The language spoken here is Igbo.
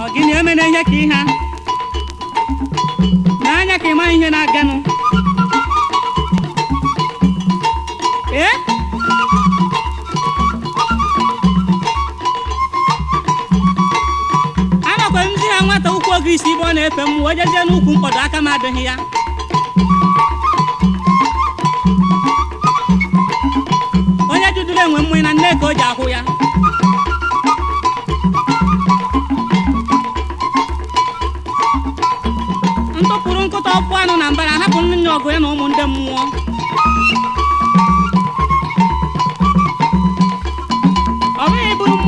Ogini emene ihe ka ihe n'anya ka ịma ihe na-aganụ anọkwa ndị ha nwata ụkwụ oge isi ibe ọ na-efe m wee jezie n'ukwu mkpọdo aka m adịghị ya onye juduru enwe mmụọ na nne ka o ji akwụ ya ntụpụrụ nkụta ọkpụ anụ na mbara hapụ nne ọgụ ya na ụmụ ndị mmụọ